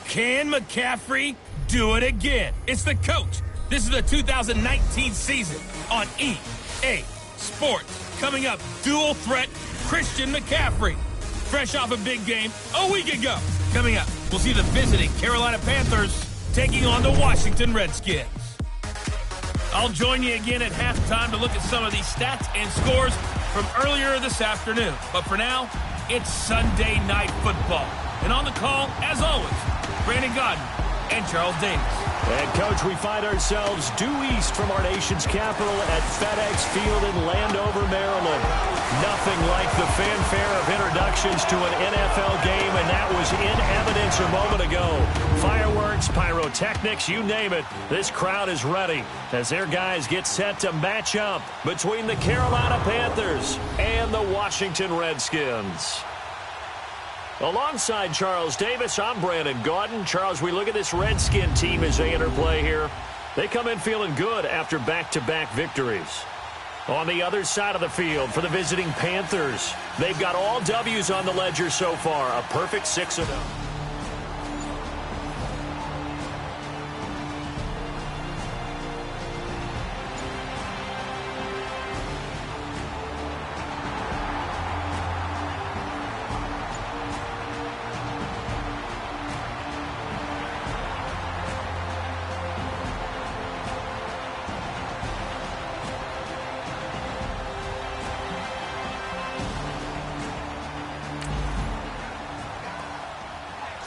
Can McCaffrey do it again? It's the coach. This is the 2019 season on EA Sports. Coming up, dual threat Christian McCaffrey. Fresh off a big game a week ago. Coming up, we'll see the visiting Carolina Panthers taking on the Washington Redskins. I'll join you again at halftime to look at some of these stats and scores from earlier this afternoon. But for now, it's Sunday Night Football. And on the call, as always, Brandon Godden and Charles Davis. And, Coach, we find ourselves due east from our nation's capital at FedEx Field in Landover, Maryland. Nothing like the fanfare of introductions to an NFL game, and that was in evidence a moment ago. Fireworks, pyrotechnics, you name it. This crowd is ready as their guys get set to match up between the Carolina Panthers and the Washington Redskins. Alongside Charles Davis, I'm Brandon Gaudin. Charles, we look at this Redskin team as they interplay here. They come in feeling good after back-to-back victories. On the other side of the field for the visiting Panthers, they've got all W's on the ledger so far, a perfect 6-0.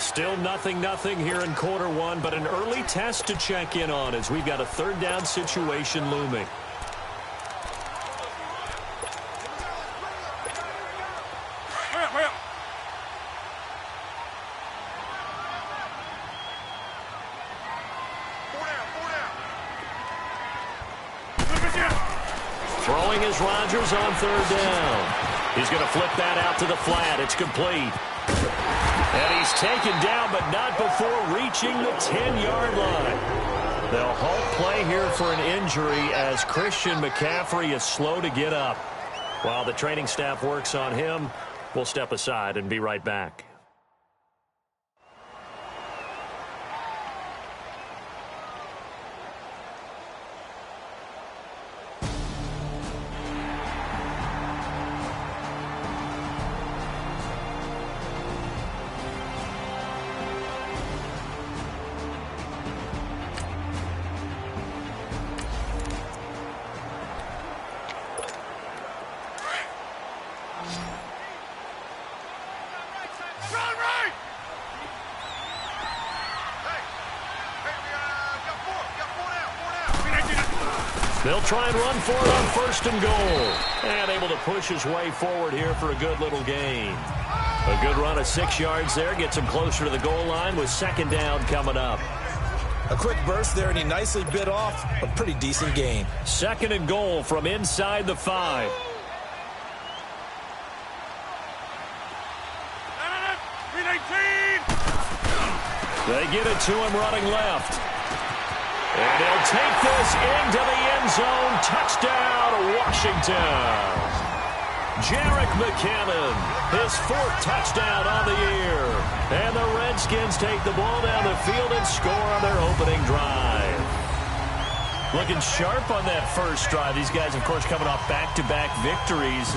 Still 0-0 here in quarter one, but an early test to check in on as we've got a third down situation looming. Throwing is Rodgers on third down. He's going to flip that out to the flat. It's complete. And he's taken down, but not before reaching the 10-yard line. They'll halt play here for an injury as Christian McCaffrey is slow to get up. While the training staff works on him, we'll step aside and be right back. They'll try and run for it on first and goal. And able to push his way forward here for a good little gain. A good run of 6 yards there. Gets him closer to the goal line with second down coming up. A quick burst there, and he nicely bit off a pretty decent gain. Second and goal from inside the 5. They get it to him running left. And he'll take this into the end zone. Touchdown, Washington. Jerick McKinnon, his 4th touchdown on the year. And the Redskins take the ball down the field and score on their opening drive. Looking sharp on that first drive. These guys, of course, coming off back-to-back victories.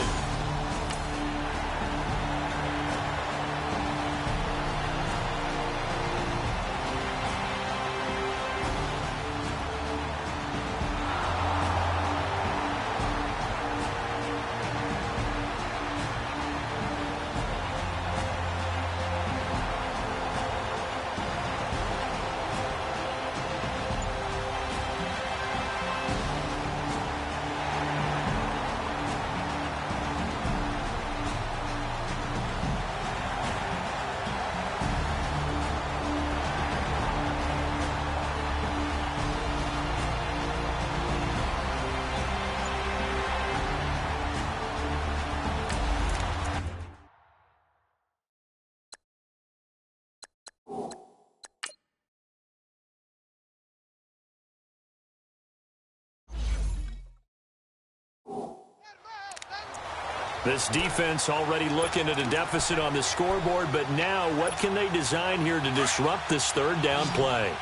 This defense already looking at a deficit on the scoreboard, but now what can they design here to disrupt this third down play?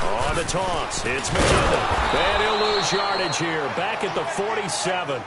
On the toss, it's McKinnon. And he'll lose yardage here, back at the 47.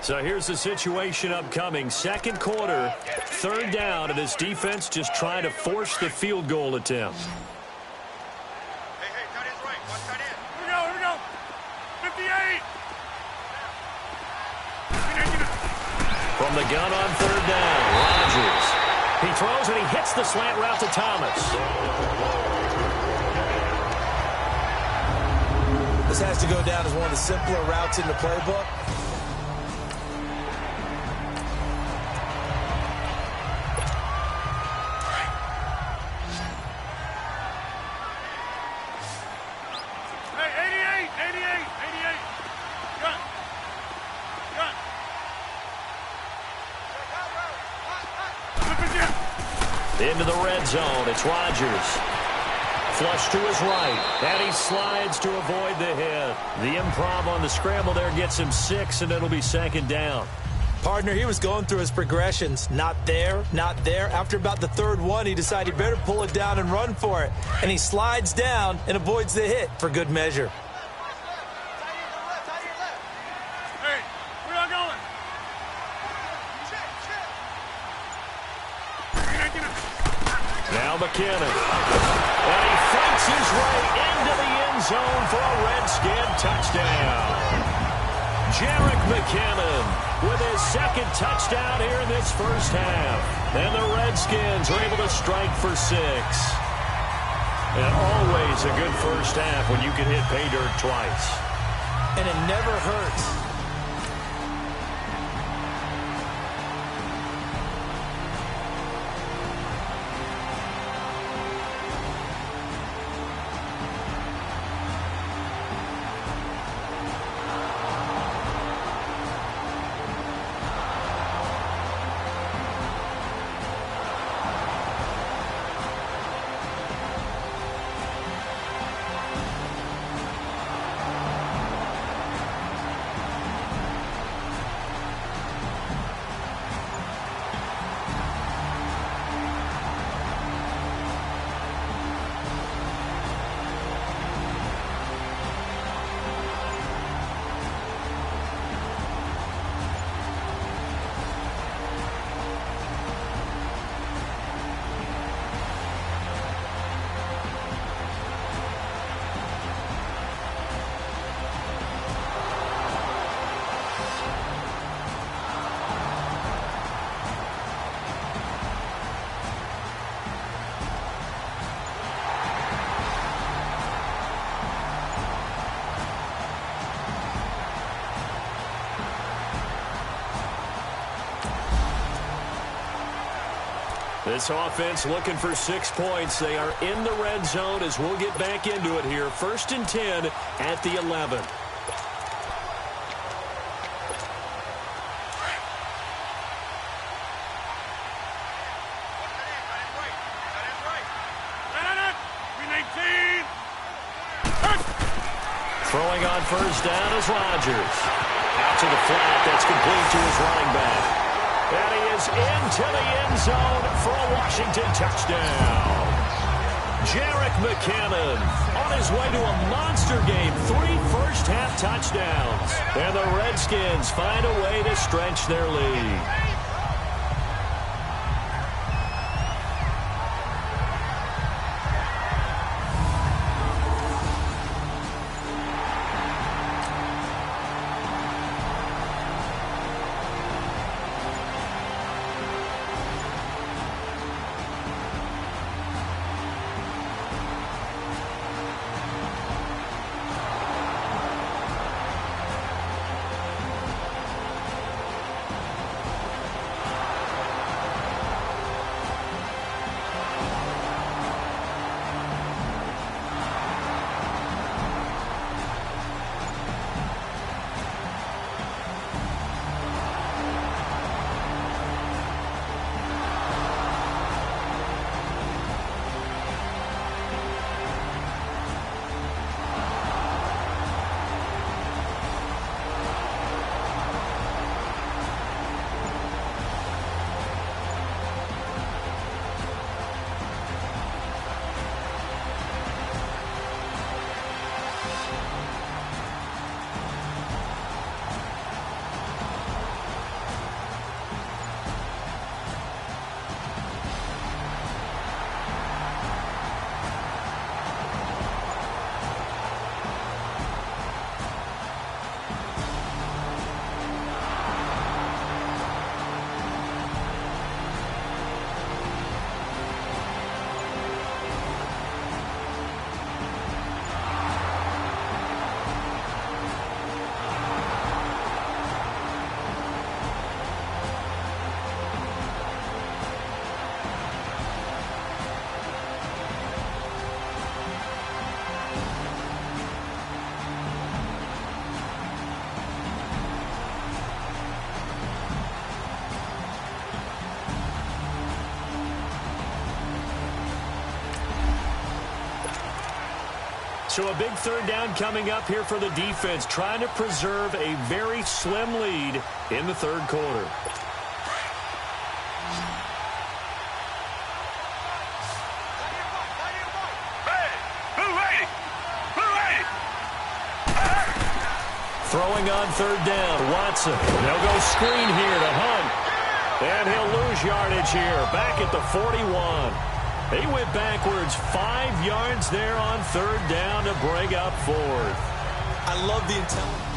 So here's the situation upcoming. Second quarter, third down, and his defense just trying to force the field goal attempt. Hey, tight end's right. Watch tight end. Here we go. 58. From the gun on third down, Rodgers. He throws and he hits the slant route to Thomas. This has to go down as one of the simpler routes in the playbook. Into the red zone, it's Rodgers. Flush to his right, and he slides to avoid the hit. The improv on the scramble there gets him 6, and it'll be second down. Partner, he was going through his progressions. Not there, not there. After about the third one, he decided he better pull it down and run for it. And he slides down and avoids the hit for good measure. Hey, where y'all going? Now McKinnon. And he fights his way into the end zone for a Redskin touchdown. Jerick McKinnon with his second touchdown here in this first half. And the Redskins are able to strike for 6. And always a good first half when you can hit pay dirt twice. And it never hurts. This offense looking for 6 points. They are in the red zone as we'll get back into it here. 1st and 10 at the 11. Throwing on first down is Rodgers. Out to the flat. That's complete to his running back. And he is into the end zone for a Washington touchdown. Jerick McKinnon on his way to a monster game. 3 first-half touchdowns. And the Redskins find a way to stretch their lead. So a big third down coming up here for the defense, trying to preserve a very slim lead in the third quarter. Throwing on third down, Watson. They'll go screen here to Hunt. And he'll lose yardage here, back at the 41. He went backwards 5 yards there on third down to bring up fourth. I love the intelligence.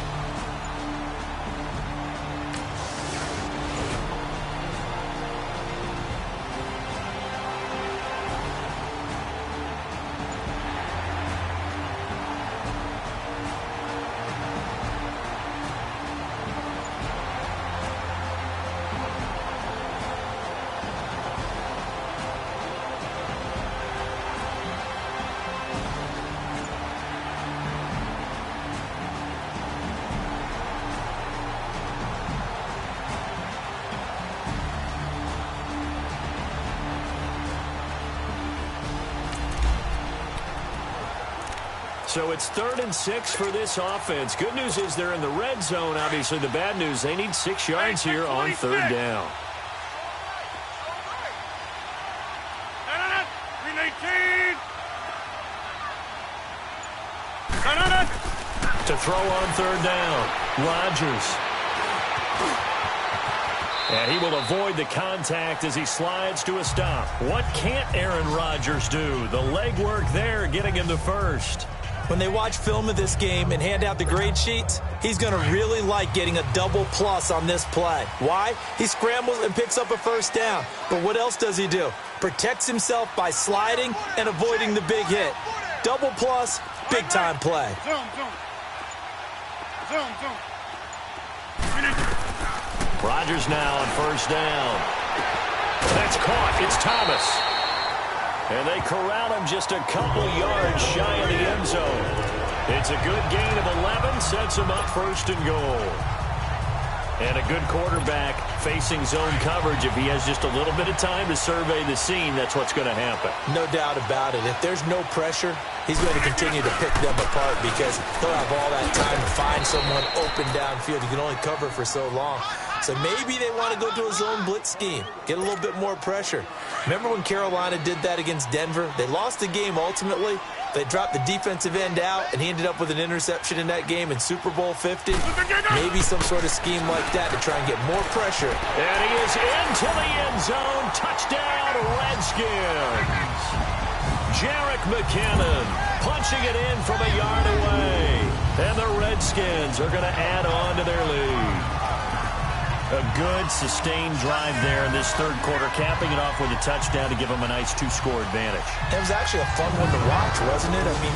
So it's 3rd and 6 for this offense. Good news is they're in the red zone. Obviously, the bad news, they need 6 yards here on third down. To throw on third down, Rodgers. And he will avoid the contact as he slides to a stop. What can't Aaron Rodgers do? The legwork there getting him to first. When they watch film of this game and hand out the grade sheets, he's going to really like getting a double plus on this play. Why? He scrambles and picks up a first down. But what else does he do? Protects himself by sliding and avoiding the big hit. Double plus, big-time play. Rodgers now on first down. That's caught. It's Thomas. And they corral him just a couple yards shy of the end zone. It's a good gain of 11, sets him up first and goal. And a good quarterback facing zone coverage. If he has just a little bit of time to survey the scene, that's what's going to happen. No doubt about it. If there's no pressure, he's going to continue to pick them apart because he'll have all that time to find someone open downfield. You can only cover for so long. So maybe they want to go to a zone blitz scheme, get a little bit more pressure. Remember when Carolina did that against Denver? They lost the game ultimately. They dropped the defensive end out, and he ended up with an interception in that game in Super Bowl 50. Maybe some sort of scheme like that to try and get more pressure. And he is into the end zone. Touchdown, Redskins. Jerick McKinnon punching it in from a yard away. And the Redskins are going to add on to their lead. A good, sustained drive there in this third quarter, capping it off with a touchdown to give them a nice two-score advantage. It was actually a fun one to watch, wasn't it? I mean,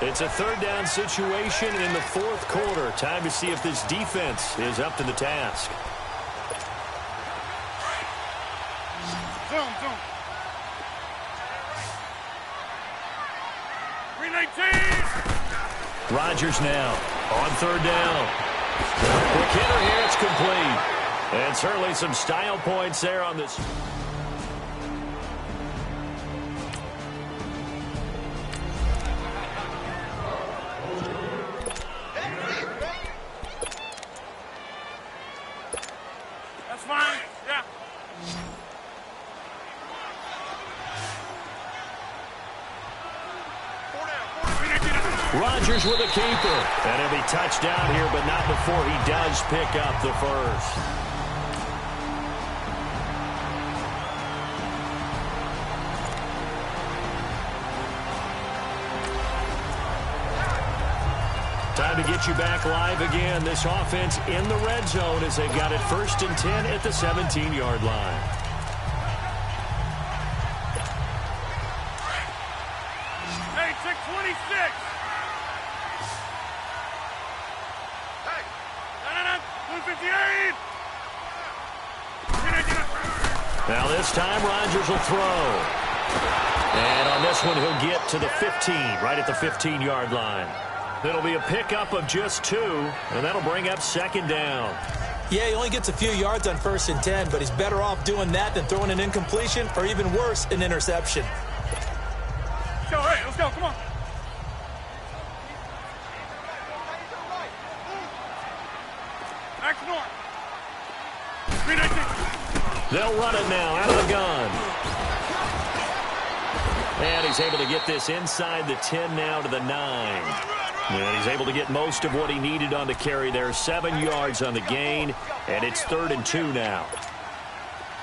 it's a third down situation in the fourth quarter. Time to see if this defense is up to the task. Zone. 319. Rodgers now on third down. McKinnon here, it's complete. And certainly some style points there on this. That's fine. Yeah. Rodgers with a keeper. And he'll be touched down here, but not before he does pick up the first. Time to get you back live again. This offense in the red zone as they've got it 1st and 10 at the 17-yard line. Hey, 626. Hey. No. 258. Now this time Rodgers will throw. And on this one he'll get to the 15, right at the 15-yard line. It'll be a pickup of just 2, and that'll bring up 2nd down. yeah, he only gets a few yards on 1st and 10, but he's better off doing that than throwing an incompletion or even worse, an interception. Let's go, hey, let's go, come on. Action on. 319. They'll run it now out of the gun. And he's able to get this inside the 10 now to the 9. And he's able to get most of what he needed on the carry there. 7 yards on the gain, and it's 3rd and 2 now.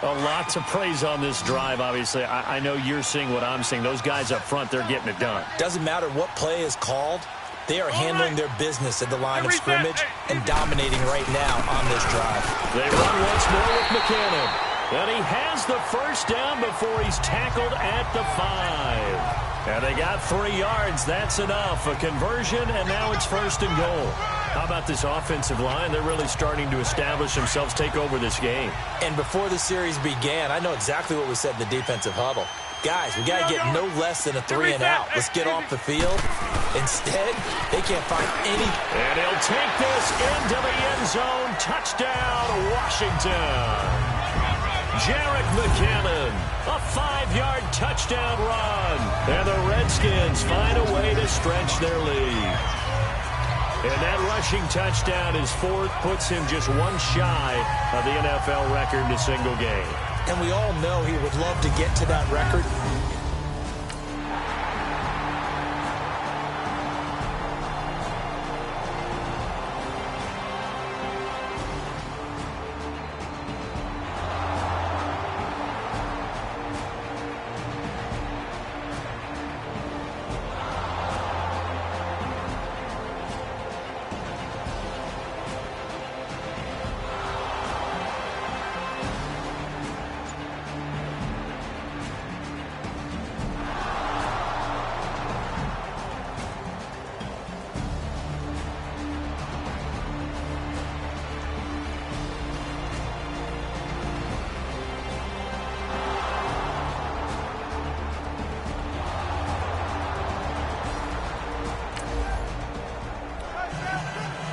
A lot to praise on this drive, obviously. I know you're seeing what I'm seeing. Those guys up front, they're getting it done. Doesn't matter what play is called. They are handling their business at the line of scrimmage and dominating right now on this drive. They run once more with McKinnon. And he has the first down before he's tackled at the 5. And they got 3 yards. That's enough. A conversion, and now it's 1st and goal. How about this offensive line? They're really starting to establish themselves, take over this game. And before the series began, I know exactly what we said in the defensive huddle. Guys, we got to get no less than a 3 and out. Let's get off the field. Instead, they can't find any. And he'll take this into the end zone. Touchdown, Washington. Jerick McKinnon, a 5-yard touchdown run. And the Redskins find a way to stretch their lead. And that rushing touchdown is 4th, puts him just 1 shy of the NFL record in a single game. And we all know he would love to get to that record.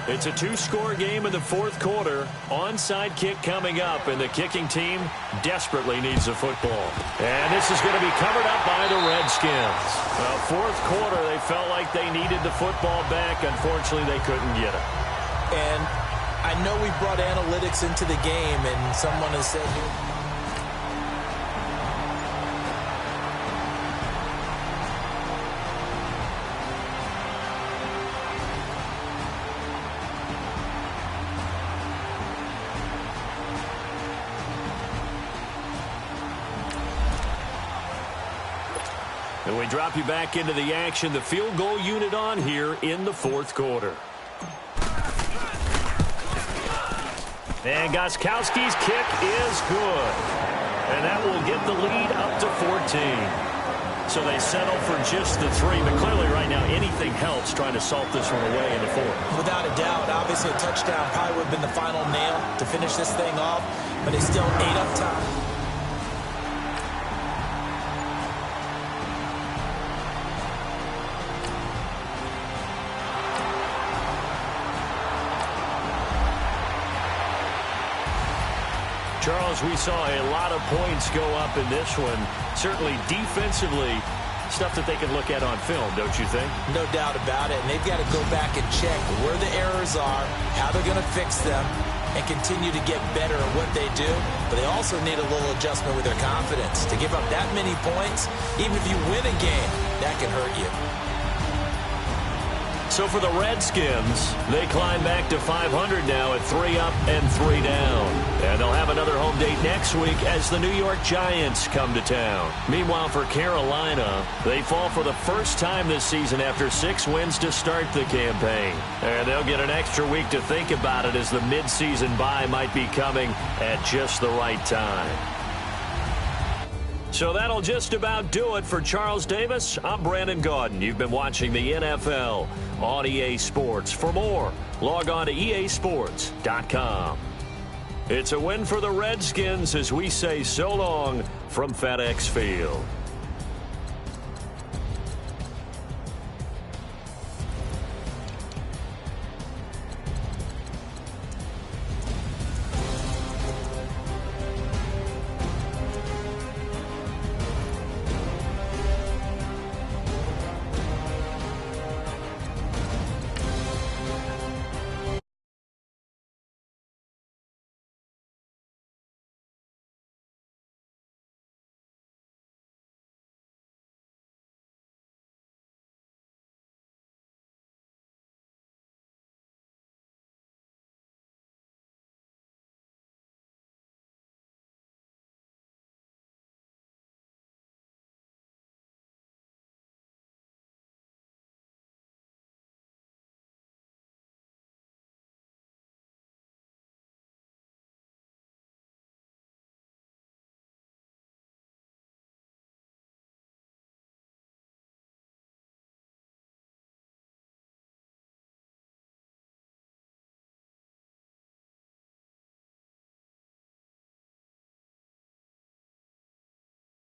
It's a two-score game in the fourth quarter. Onside kick coming up, and the kicking team desperately needs the football. And this is going to be covered up by the Redskins. Fourth quarter, they felt like they needed the football back. Unfortunately, they couldn't get it. And I know we brought analytics into the game, and someone has said here, and we drop you back into the action. The field goal unit on here in the fourth quarter. And Gostkowski's kick is good. And that will get the lead up to 14. So they settle for just the 3. But clearly right now anything helps trying to salt this one away in the fourth. without a doubt, obviously a touchdown probably would have been the final nail to finish this thing off. But they still ate up time. Charles, we saw a lot of points go up in this one. Certainly defensively, stuff that they can look at on film, don't you think? No doubt about it. And they've got to go back and check where the errors are, how they're going to fix them, and continue to get better at what they do. But they also need a little adjustment with their confidence. To give up that many points, even if you win a game, that can hurt you. So for the Redskins, they climb back to 500 now at 3 up and 3 down. And they'll have another home date next week as the New York Giants come to town. Meanwhile, for Carolina, they fall for the first time this season after 6 wins to start the campaign. And they'll get an extra week to think about it as the midseason bye might be coming at just the right time. So that'll just about do it for Charles Davis. I'm Brandon Gaudin. You've been watching the NFL on EA Sports. For more, log on to easports.com. It's a win for the Redskins as we say so long from FedEx Field.